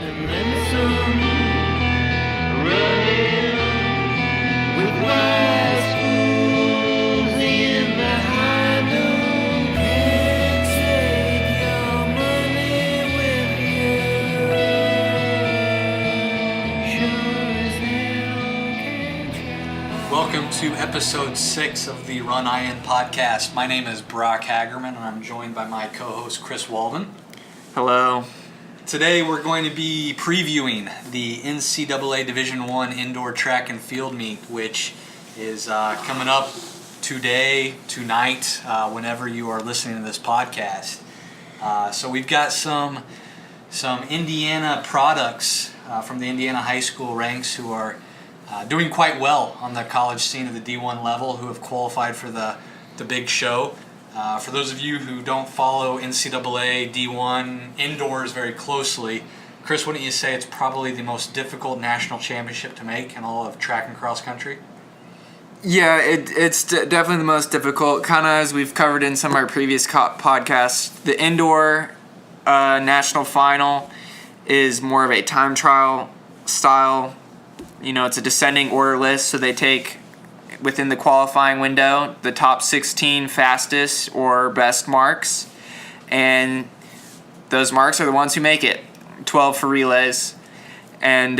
and then some. runIN with wise fools in the high noon. Can't take your money with you. Sure as hell can't try. Welcome to episode 6 of the runIN podcast. My name is Brock Hagerman, and I'm joined by my co-host Chris Walden. Hello. Today we're going to be previewing the NCAA Division I indoor track and field meet, which is coming up tonight, whenever you are listening to this podcast. So we've got some Indiana products from the Indiana high school ranks who are doing quite well on the college scene at the D1 level, who have qualified for the big show. For those of you who don't follow NCAA D1 indoors very closely, Chris, wouldn't you say it's probably the most difficult national championship to make in all of track and cross country? Yeah, it's definitely the most difficult. Kind of as we've covered in some of our previous podcasts, the indoor national final is more of a time trial style. You know, it's a descending order list, so they take within the qualifying window the top 16 fastest or best marks, and those marks are the ones who make it. 12 for relays. And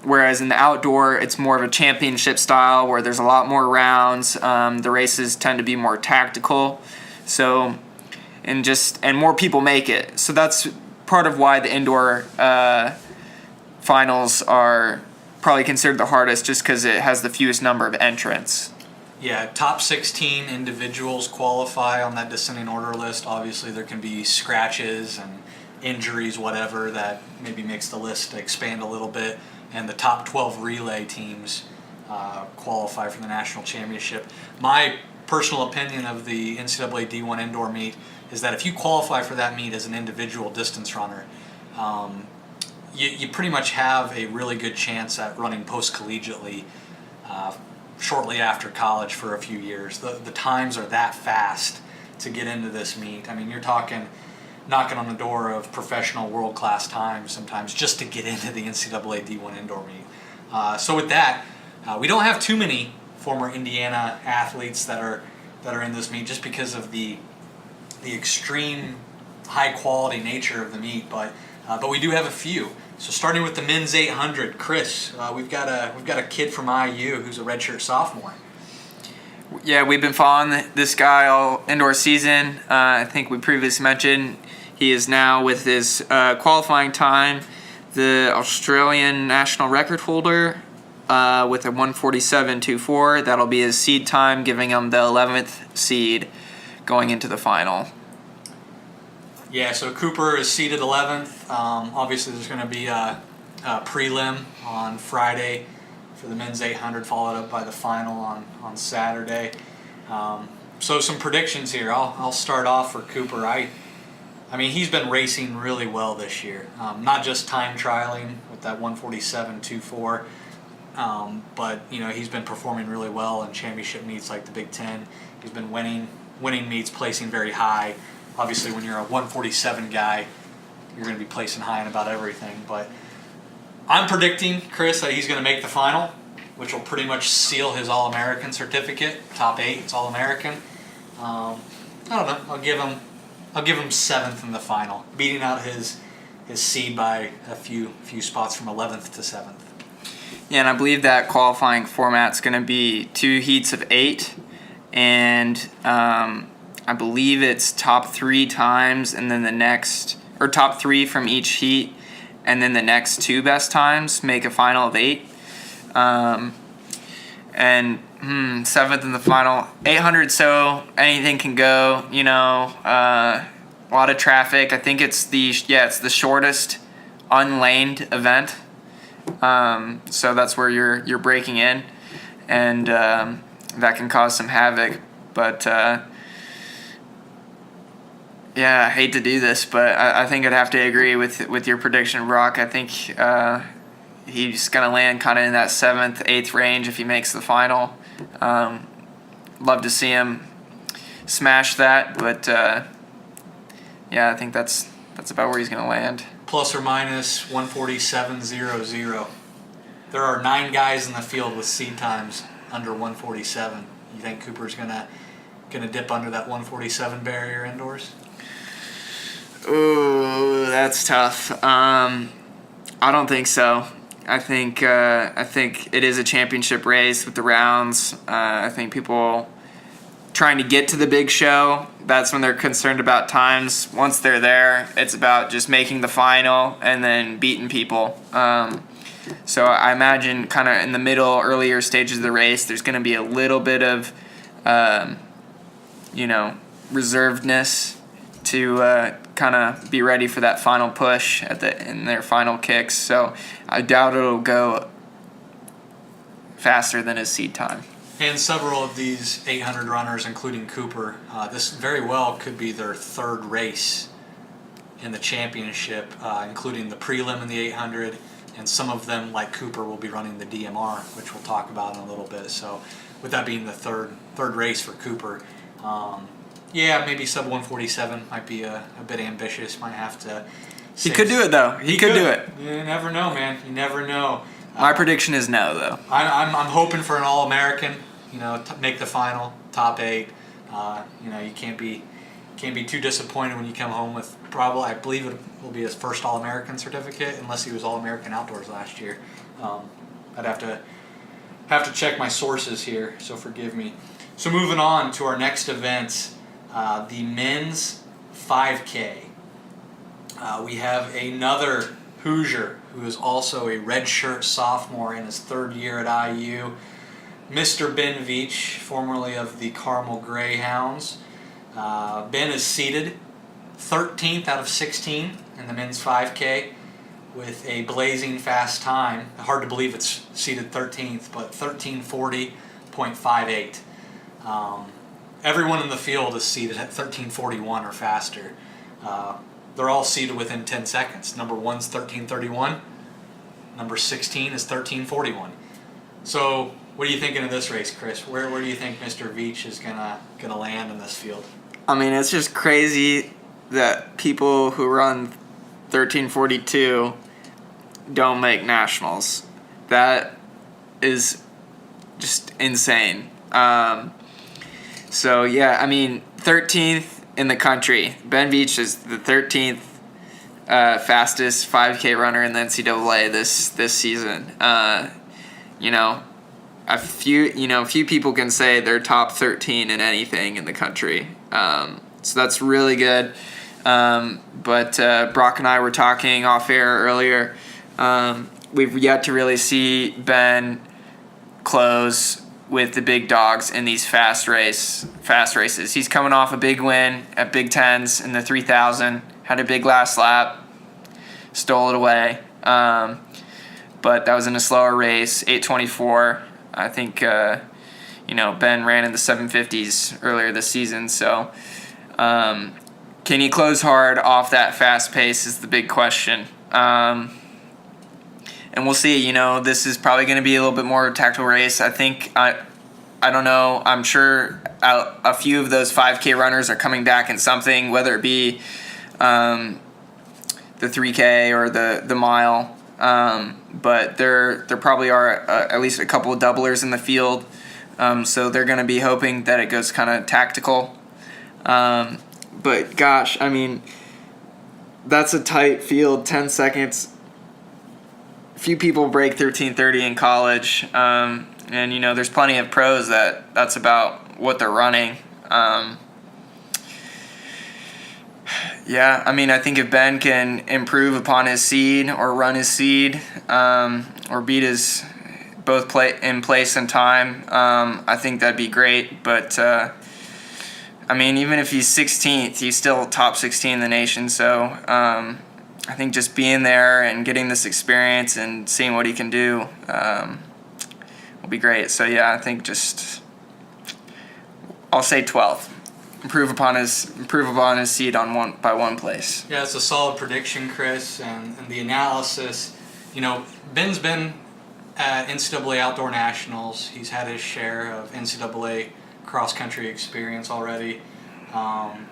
whereas in the outdoor, it's more of a championship style where there's a lot more rounds. The races tend to be more tactical, so and more people make it. So that's part of why the indoor finals are probably considered the hardest, just because it has the fewest number of entrants. Yeah, top 16 individuals qualify on that descending order list. Obviously, there can be scratches and injuries, whatever, that maybe makes the list expand a little bit. And the top 12 relay teams qualify for the national championship. My personal opinion of the NCAA D1 indoor meet is that if you qualify for that meet as an individual distance runner, you pretty much have a really good chance at running post-collegiately shortly after college for a few years. The times are that fast to get into this meet. I mean, you're talking knocking on the door of professional world-class times sometimes just to get into the NCAA D1 indoor meet. So with that, we don't have too many former Indiana athletes that are in this meet just because of the extreme high-quality nature of the meet, but we do have a few. So starting with the men's 800, Chris, we've got a kid from IU who's a redshirt sophomore. Yeah, we've been following this guy all indoor season. I think we previously mentioned he is now, with his qualifying time, the Australian national record holder with a 1:47.24. That'll be his seed time, giving him the 11th seed going into the final. Yeah, so Cooper is seeded 11th. Obviously, there's going to be a prelim on Friday for the men's 800, followed up by the final on Saturday. So some predictions here. I'll start off for Cooper. I mean, he's been racing really well this year. Not just time trialing with that 1:47.24, but he's been performing really well in championship meets like the Big Ten. He's been winning meets, placing very high. Obviously, when you're a 1:47 guy, you're going to be placing high in about everything. But I'm predicting, Chris, that he's going to make the final, which will pretty much seal his All-American certificate. Top 8, it's All-American. I don't know. I'll give him 7th in the final, beating out his seed by a few spots from 11th to 7th. Yeah, and I believe that qualifying format's going to be 2 heats of 8, and I believe it's top 3 times, and then top 3 from each heat, and then the next 2 best times make a final of 8. And 7th in the final. 800, so anything can go. A lot of traffic. I think it's the shortest unlaned event. So that's where you're breaking in, and that can cause some havoc. But yeah, I hate to do this, but I think I'd have to agree with your prediction, Brock. I think he's going to land kind of in that 7th, 8th range if he makes the final. Love to see him smash that, but yeah, I think that's that's about where he's going to land. Plus or minus 147.00. There are 9 guys in the field with seed times under 147. You think Cooper's gonna dip under that 147 barrier indoors? Ooh, that's tough. I don't think so. I think it is a championship race with the rounds. I think people trying to get to the big show, that's when they're concerned about times. Once they're there, it's about just making the final and then beating people. So I imagine kind of in the middle, earlier stages of the race, there's going to be a little bit of, reservedness to kind of be ready for that final push in their final kicks. So I doubt it'll go faster than his seed time. And several of these 800 runners, including Cooper, this very well could be their third race in the championship, including the prelim in the 800, and some of them, like Cooper, will be running the DMR, which we'll talk about in a little bit. So with that being the third race for Cooper, maybe sub 147 might be a bit ambitious. Might have to. He could do it though. He could do it. You never know, man. You never know. My prediction is no, though. I'm hoping for an All-American. Make the final, top 8. You can't be too disappointed when you come home with probably, I believe it will be his first All-American certificate, unless he was All-American Outdoors last year. I'd have to check my sources here, so forgive me. So moving on to our next event, the men's 5K. We have another Hoosier who is also a redshirt sophomore in his third year at IU. Mr. Ben Veach, formerly of the Carmel Greyhounds. Ben is seeded 13th out of 16 in the men's 5K with a blazing fast time. Hard to believe it's seeded 13th, but 13:40.58. Everyone in the field is seeded at 13:41 or faster. They're all seeded within 10 seconds. Number 1's 13:31. Number 16 is 13:41. So, what are you thinking of this race, Chris? Where do you think Mr. Veach is gonna land in this field? I mean, it's just crazy that people who run 13:42 don't make nationals. That is just insane. So yeah, I mean, 13th in the country. Ben Veach is the 13th fastest 5K runner in the NCAA this season. A few people can say they're top 13 in anything in the country. So that's really good. But Brock and I were talking off air earlier. We've yet to really see Ben close with the big dogs in these fast races. He's coming off a big win at Big Tens in the 3,000. Had a big last lap, stole it away. But that was in a slower race, 8:24. I think Ben ran in the 750s earlier this season. So can he close hard off that fast pace is the big question. And we'll see. This is probably going to be a little bit more tactical race. I think, I don't know, I'm sure a few of those 5K runners are coming back in something, whether it be the 3K or the mile. But there probably are at least a couple of doublers in the field. So they're going to be hoping that it goes kind of tactical. But gosh, I mean, that's a tight field, 10 seconds. Few people break 13:30 in college, and there's plenty of pros that's about what they're running. I mean, I think if Ben can improve upon his seed or run his seed, or beat his both in place and time, I think that'd be great. But I mean, even if he's 16th, he's still top 16 in the nation. So I think just being there and getting this experience and seeing what he can do will be great. So yeah, I think I'll say 12th. Improve upon his seed by one place. Yeah, it's a solid prediction, Chris, and the analysis. Ben's been at NCAA Outdoor Nationals. He's had his share of NCAA cross-country experience already.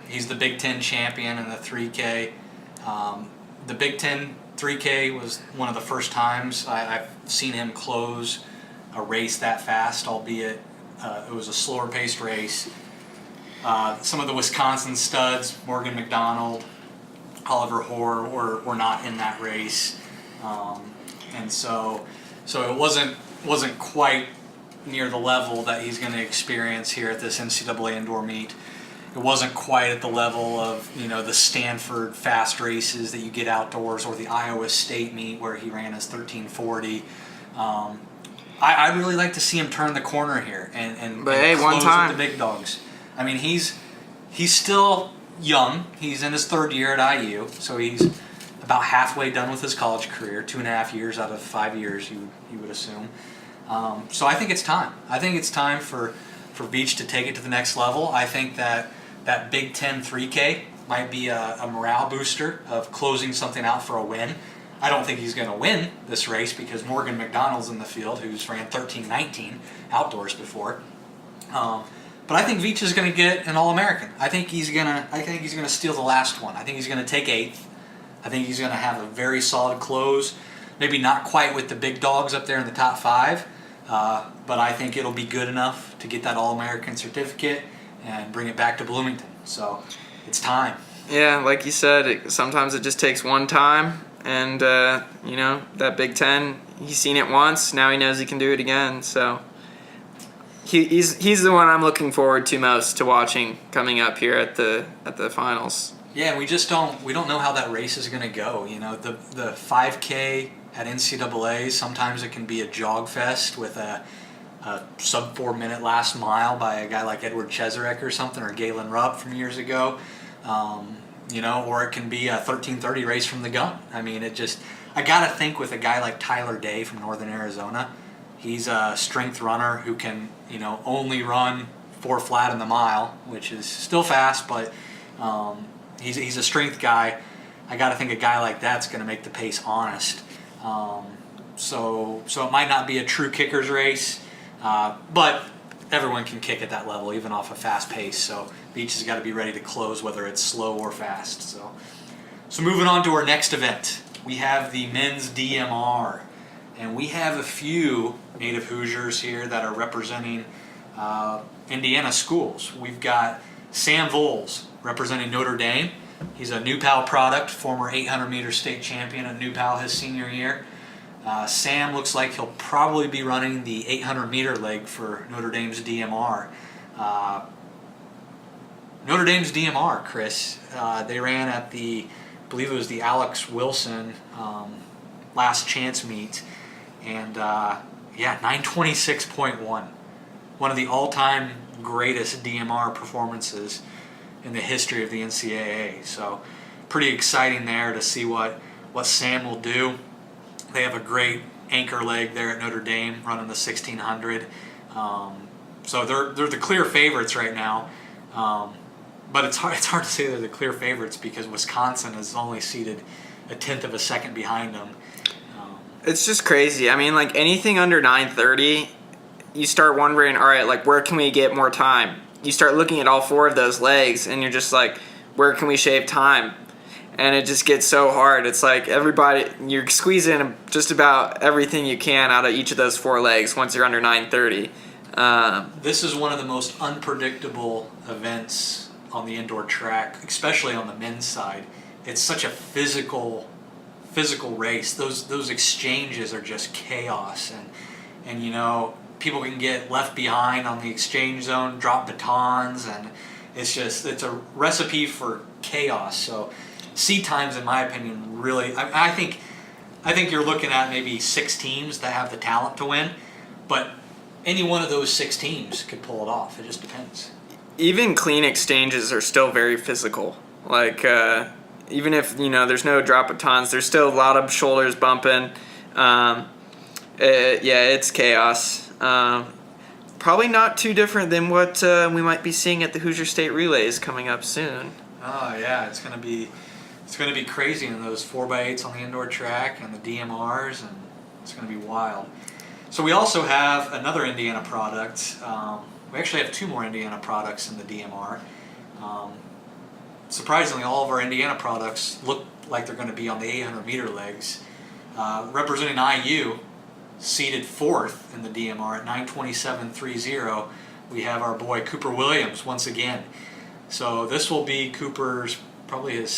He's the Big Ten champion in the 3K. The Big Ten 3K was one of the first times I've seen him close a race that fast, albeit it was a slower paced race. Some of the Wisconsin studs, Morgan McDonald, Oliver Hoare, were not in that race, and so it wasn't quite near the level that he's going to experience here at this NCAA indoor meet. It wasn't quite at the level of the Stanford fast races that you get outdoors, or the Iowa State meet where he ran his 13:40. I'd really like to see him turn the corner here and close one time with the big dogs. I mean, he's still young. He's in his third year at IU, so he's about halfway done with his college career. 2.5 years out of 5 years, you would assume. So I think it's time. I think it's time for Veach to take it to the next level. I think that Big Ten 3K might be a morale booster of closing something out for a win. I don't think he's going to win this race because Morgan McDonald's in the field, who's ran 13:19 outdoors before. But I think Veach is going to get an All-American. I think he's going to steal the last one. I think he's going to take 8th. I think he's going to have a very solid close. Maybe not quite with the big dogs up there in the top 5, but I think it'll be good enough to get that All-American certificate and bring it back to Bloomington. So it's time. Yeah, like you said, sometimes it just takes one time, and that Big Ten, he's seen it once. Now he knows he can do it again. So he's the one I'm looking forward to most to watching coming up here at the finals. Yeah, we don't know how that race is going to go. The 5K at NCAA, sometimes it can be a jog fest with a sub 4 minute last mile by a guy like Edward Cheserek or something, or Galen Rupp from years ago. Or it can be a 13:30 race from the gun. I mean, I gotta think with a guy like Tyler Day from Northern Arizona, he's a strength runner who can, only run 4 flat in the mile, which is still fast, but he's a strength guy. I gotta think a guy like that's gonna make the pace honest. So it might not be a true kicker's race, but everyone can kick at that level, even off a fast pace. So Veach has got to be ready to close, whether it's slow or fast. So moving on to our next event, we have the men's DMR, and we have a few native Hoosiers here that are representing Indiana schools. We've got Sam Voles representing Notre Dame. He's a New Pal product, former 800-meter state champion at New Pal his senior year. Sam looks like he'll probably be running the 800-meter leg for Notre Dame's DMR. Notre Dame's DMR, Chris, they ran at I believe it was the Alex Wilson last chance meet, and 926.1. One of the all-time greatest DMR performances in the history of the NCAA. So pretty exciting there to see what Sam will do. They have a great anchor leg there at Notre Dame running the 1600. So they're the clear favorites right now. But it's hard to say they're the clear favorites because Wisconsin is only seated a tenth of a second behind them. It's just crazy. I mean, like anything under 9:30, you start wondering, all right, like where can we get more time? You start looking at all 4 of those legs, and you're just like, where can we shave time? And it just gets so hard. It's like you're squeezing just about everything you can out of each of those 4 legs once you're under 9:30. This is one of the most unpredictable events on the indoor track, especially on the men's side. It's such a physical race. Those exchanges are just chaos, and people can get left behind on the exchange zone, drop batons, and it's a recipe for chaos. So seed times, in my opinion, really, I think you're looking at maybe 6 teams that have the talent to win, but any one of those 6 teams could pull it off. It just depends. Even clean exchanges are still very physical. Like even if there's no drop batons, there's still a lot of shoulders bumping. It's chaos. Probably not too different than what we might be seeing at the Hoosier State Relays coming up soon. Oh yeah, it's gonna be crazy in those 4x8s on the indoor track and the DMRs, and it's gonna be wild. So we also have another Indiana product. We actually have 2 more Indiana products in the DMR. surprisingly, all of our Indiana products look like they're going to be on the 800-meter legs. Representing IU, seated 4th in the DMR at 9:27.30, we have our boy Cooper Williams once again. So this will be Cooper's probably his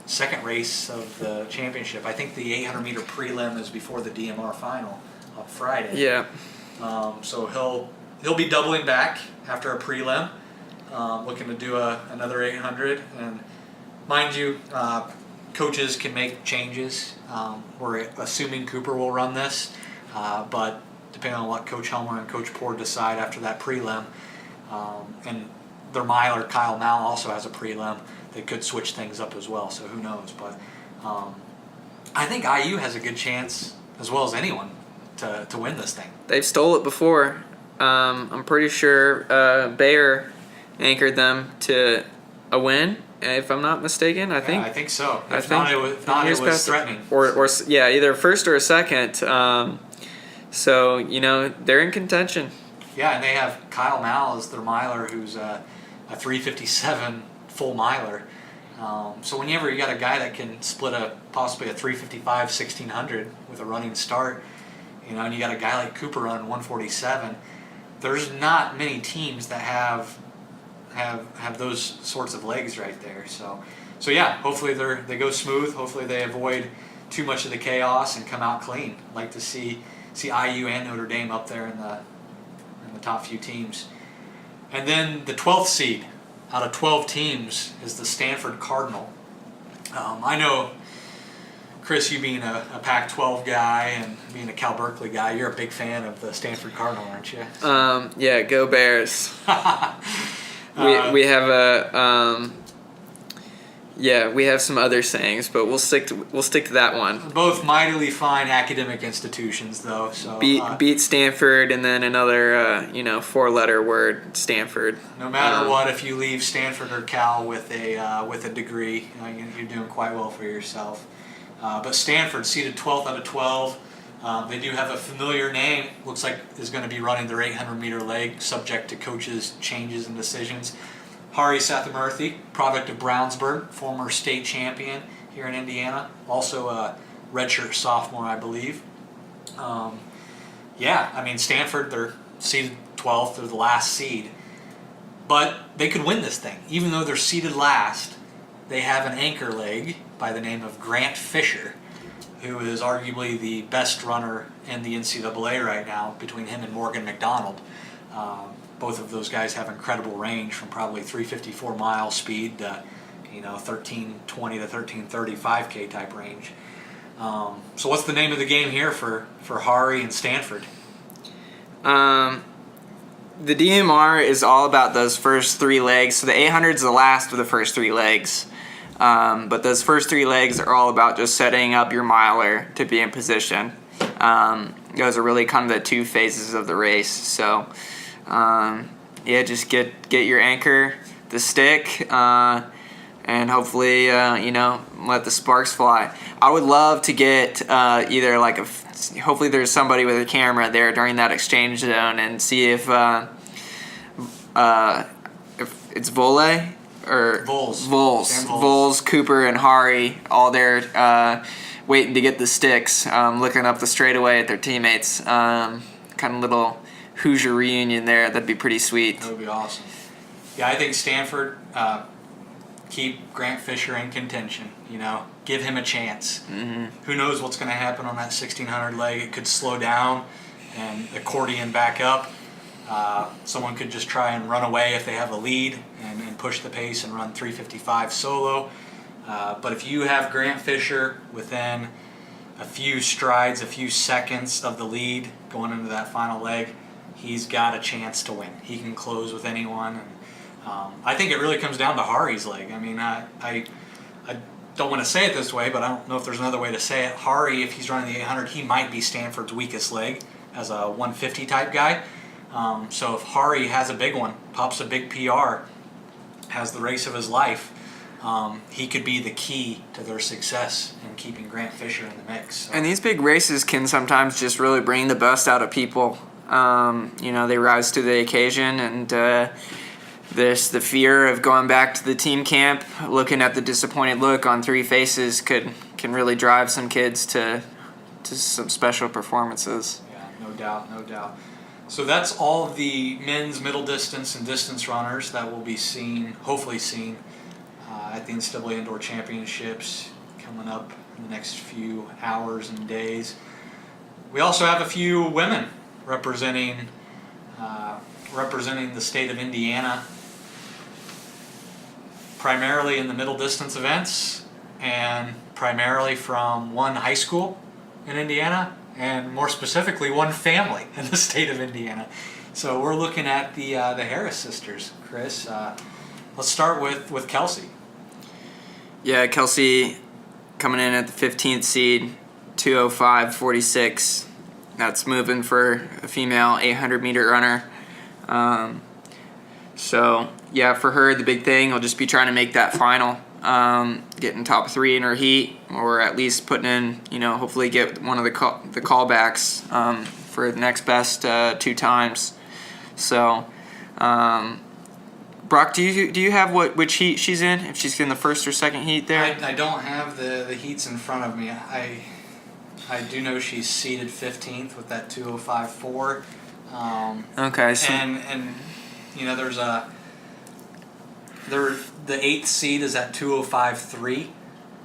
second race of the championship. I think the 800-meter prelim is before the DMR final on Friday. Yeah. So he'll be doubling back after a prelim, looking to do another 800. And mind you, coaches can make changes. We're assuming Cooper will run this, but depending on what Coach Helmer and Coach Poor decide after that prelim, and their miler Kyle Mal also has a prelim, they could switch things up as well. So who knows? But I think IU has a good chance, as well as anyone, to win this thing. They've stole it before. I'm pretty sure Bayer anchored them to a win, if I'm not mistaken. I think. I think so. I If think not, it was past- threatening. Or yeah, either first or a second. So they're in contention. Yeah, and they have Kyle Mal as their miler, who's a 357 full miler. So whenever you got a guy that can split possibly a 355 1600 with a running start, and you got a guy like Cooper on 147, there's not many teams that have those sorts of legs right there. So yeah, hopefully they go smooth. Hopefully they avoid too much of the chaos and come out clean. Like to see IU and Notre Dame up there in the top few teams. And then the 12th seed out of 12 teams is the Stanford Cardinal. I know, Chris, you being a Pac-12 guy and being a Cal Berkeley guy, you're a big fan of the Stanford Cardinal, aren't you? Yeah, go Bears. we have we have some other sayings, but we'll stick to that one. Both mightily fine academic institutions, though. So beat Stanford, and then another 4-letter word, Stanford. No matter what, if you leave Stanford or Cal with a degree, you're doing quite well for yourself. But Stanford, seated 12th out of 12. They do have a familiar name. Looks like is going to be running their 800-meter leg, subject to coaches' changes and decisions. Hari Sathamurthy, product of Brownsburg, former state champion here in Indiana, also a redshirt sophomore, I believe. Stanford, they're seeded 12th, they're the last seed. But they could win this thing. Even though they're seeded last, they have an anchor leg by the name of Grant Fisher, who is arguably the best runner in the NCAA right now, between him and Morgan McDonald. Both of those guys have incredible range, from probably 354 mile speed to 1320 to 1330 5K type range. So what's the name of the game here for Hari and Stanford? The DMR is all about those first 3 legs. So the 800 is the last of the first 3 legs. But those first 3 legs are all about just setting up your miler to be in position. Those are really kind of the 2 phases of the race. So just get your anchor, the stick, and hopefully let the sparks fly. I would love to get either hopefully there's somebody with a camera there during that exchange zone, and see if it's Vole or Vols, Cooper, and Hari all there waiting to get the sticks, looking up the straightaway at their teammates. Kind of little Hoosier reunion there. That'd be pretty sweet. That would be awesome. Yeah, I think Stanford, keep Grant Fisher in contention. Give him a chance. Mm-hmm. Who knows what's going to happen on that 1600 leg? It could slow down and accordion back up. Someone could just try and run away if they have a lead and push the pace and run 355 solo. But if you have Grant Fisher within a few strides, a few seconds of the lead going into that final leg, he's got a chance to win. He can close with anyone. And, I think it really comes down to Hari's leg. I mean, I don't want to say it this way, but I don't know if there's another way to say it. Hari, if he's running the 800, he might be Stanford's weakest leg as a 150 type guy. So if Hari has a big one, pops a big PR, has the race of his life, he could be the key to their success in keeping Grant Fisher in the mix. So. And these big races can sometimes just really bring the best out of people. They rise to the occasion, and the fear of going back to the team camp, looking at the disappointed look on three faces can really drive some kids to some special performances. Yeah, no doubt. So that's all of the men's middle distance and distance runners that will be hopefully seen at the NCAA Indoor Championships coming up in the next few hours and days. We also have a few women representing the state of Indiana, primarily in the middle distance events, and primarily from one high school in Indiana, and more specifically one family in the state of Indiana. So we're looking at the Harris sisters, Chris. Let's start with Kelsey. Yeah, Kelsey coming in at the 15th seed, 2:05.46. That's moving for a female 800-meter runner. So, yeah, for her, the big thing will just be trying to make that final, getting top 3 in her heat, or at least putting in, hopefully get one of the callbacks for the next best 2 times. So, Brock, do you have which heat she's in? If she's in the first or second heat there? I don't have the heats in front of me. I do know she's seeded 15th with that 2:05.4. Okay. So and there's the 8th seed is at 2:05.3,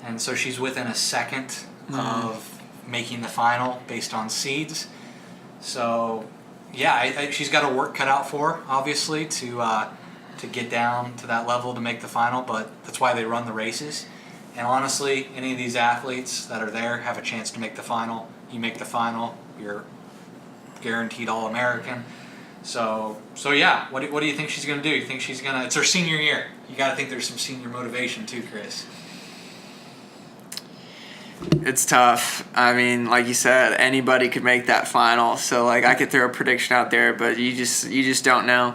and so she's within a second of making the final based on seeds. So yeah, she's got her work cut out for her, obviously, to get down to that level to make the final, but that's why they run the races. And honestly, any of these athletes that are there have a chance to make the final. You make the final, you're guaranteed All-American. So yeah, what do you think she's going to do? You think she's going to... It's her senior year. You got to think there's some senior motivation too, Chris. It's tough. I mean, like you said, anybody could make that final. So, I could throw a prediction out there, but you just don't know.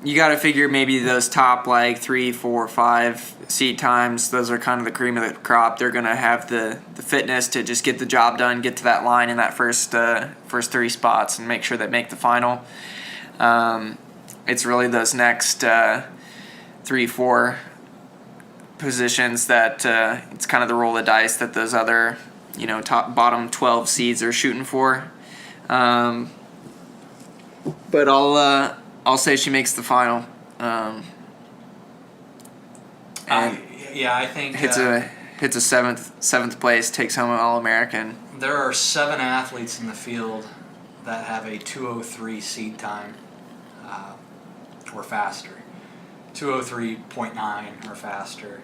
You got to figure maybe those top 3, 4, 5 seed times. Those are kind of the cream of the crop. They're going to have the fitness to just get the job done, get to that line in that first 3 spots, and make sure they make the final. It's really those next 3, 4 positions that it's kind of the roll of dice that those other bottom 12 seeds are shooting for. But I'll say she makes the final. I think hits a seventh place, takes home an All-American. There are 7 athletes in the field that have a 2:03 seed time or faster, 2:03.9 or faster.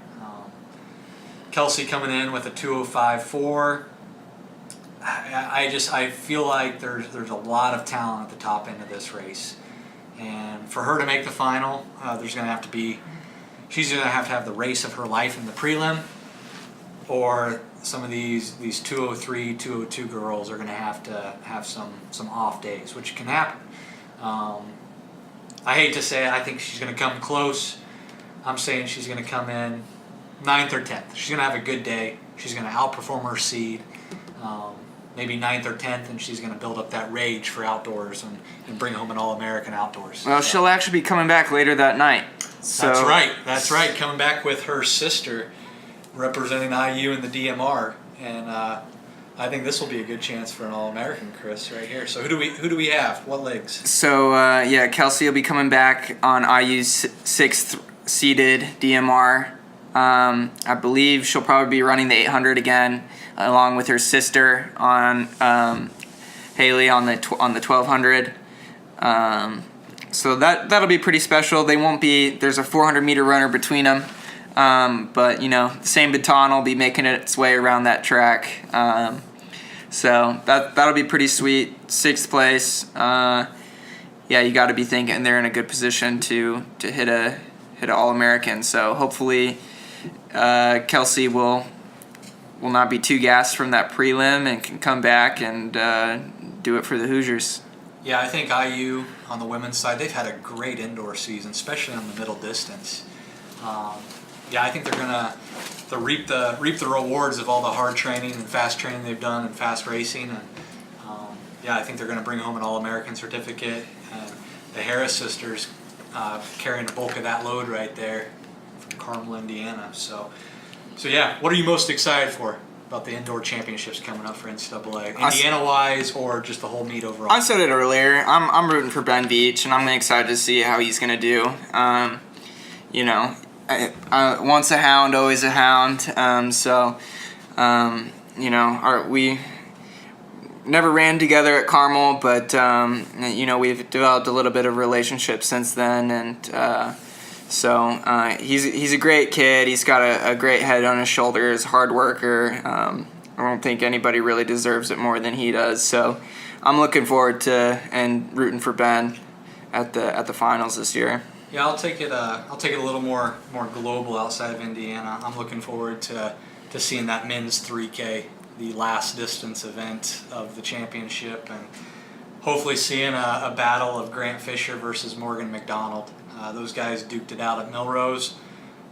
Kelsey coming in with a 2:05.4. I feel like there's a lot of talent at the top end of this race. And for her to make the final, she's going to have to have the race of her life in the prelim, or some of these 2:03, 2:02 girls are going to have some off days, which can happen. I hate to say it, I think she's going to come close. I'm saying she's going to come in 9th or 10th. She's going to have a good day. She's going to outperform her seed. Maybe 9th or 10th, and she's going to build up that rage for outdoors and bring home an All-American outdoors. Well, she'll actually be coming back later that night. So That's right. Coming back with her sister, representing IU in the DMR, and I think this will be a good chance for an All-American, Chris, right here. So who do we have? What legs? So Kelsey will be coming back on IU's 6th seeded DMR. I believe she'll probably be running the 800 again, along with her sister on Haley on the 1200. So that'll be pretty special. There's a 400-meter runner between them, but the same baton will be making its way around that track. So that'll be pretty sweet. 6th place. You got to be thinking they're in a good position to hit an All-American. So hopefully Kelsey will not be too gassed from that prelim and can come back and do it for the Hoosiers. Yeah, I think IU on the women's side, they've had a great indoor season, especially on the middle distance. I think they're gonna reap the rewards of all the hard training and fast training they've done and fast racing. And I think they're gonna bring home an All-American certificate. And the Harris sisters, carrying the bulk of that load right there from Carmel, Indiana. So yeah, what are you most excited for about the indoor championships coming up for NCAA? Indiana-wise, or just the whole meet overall? I said it earlier. I'm rooting for Ben Beach, and I'm excited to see how he's going to do. Once a hound, always a hound. We never ran together at Carmel, but we've developed a little bit of relationship since then, and he's a great kid. He's got a great head on his shoulders, hard worker. I don't think anybody really deserves it more than he does. So I'm looking forward to and rooting for Ben at the finals this year. Yeah, I'll take it a little more global outside of Indiana. I'm looking forward to seeing that men's 3K, the last distance event of the championship, and hopefully seeing a battle of Grant Fisher versus Morgan McDonald. Those guys duked it out at Milrose.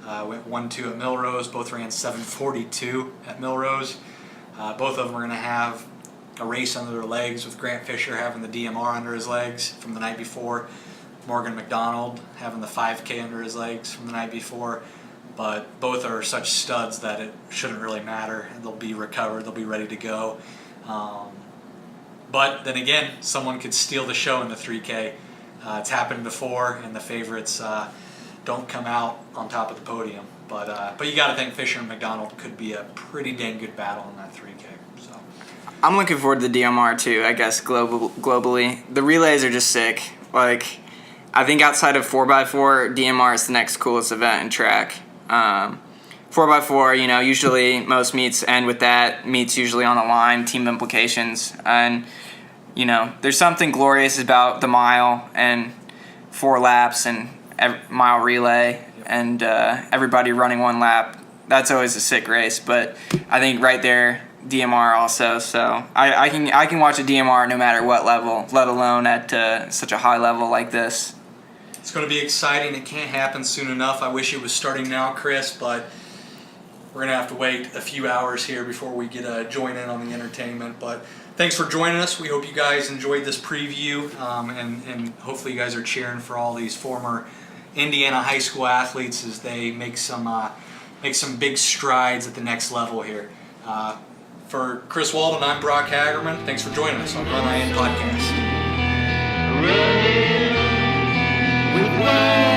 Went 1-2 at Milrose. Both ran 7:42 at Milrose. Both of them are going to have a race under their legs, with Grant Fisher having the DMR under his legs from the night before. Morgan McDonald having the 5K under his legs from the night before. But both are such studs that it shouldn't really matter. They'll be recovered. They'll be ready to go. But then again, someone could steal the show in the 3K. It's happened before, and the favorites don't come out on top of the podium. But you got to think Fisher and McDonald could be a pretty dang good battle in that 3K. So I'm looking forward to the DMR too. I guess globally, the relays are just sick. Like, I think outside of 4x4, DMR is the next coolest event in track. 4x4, usually most meets end with that. Meets usually on the line, team implications, and there's something glorious about the mile and 4 laps and mile relay and everybody running 1 lap. That's always a sick race, but I think right there, DMR also. So I can watch a DMR no matter what level, let alone at such a high level like this. it's going to be exciting. It can't happen soon enough. I wish it was starting now, Chris, but we're going to have to wait a few hours here before we get a join in on the entertainment. But thanks for joining us. We hope you guys enjoyed this preview, and hopefully you guys are cheering for all these former Indiana high school athletes as they make some big strides at the next level here. For Chris Walden, I'm Brock Hagerman. Thanks for joining us on runIN Podcast. running with wild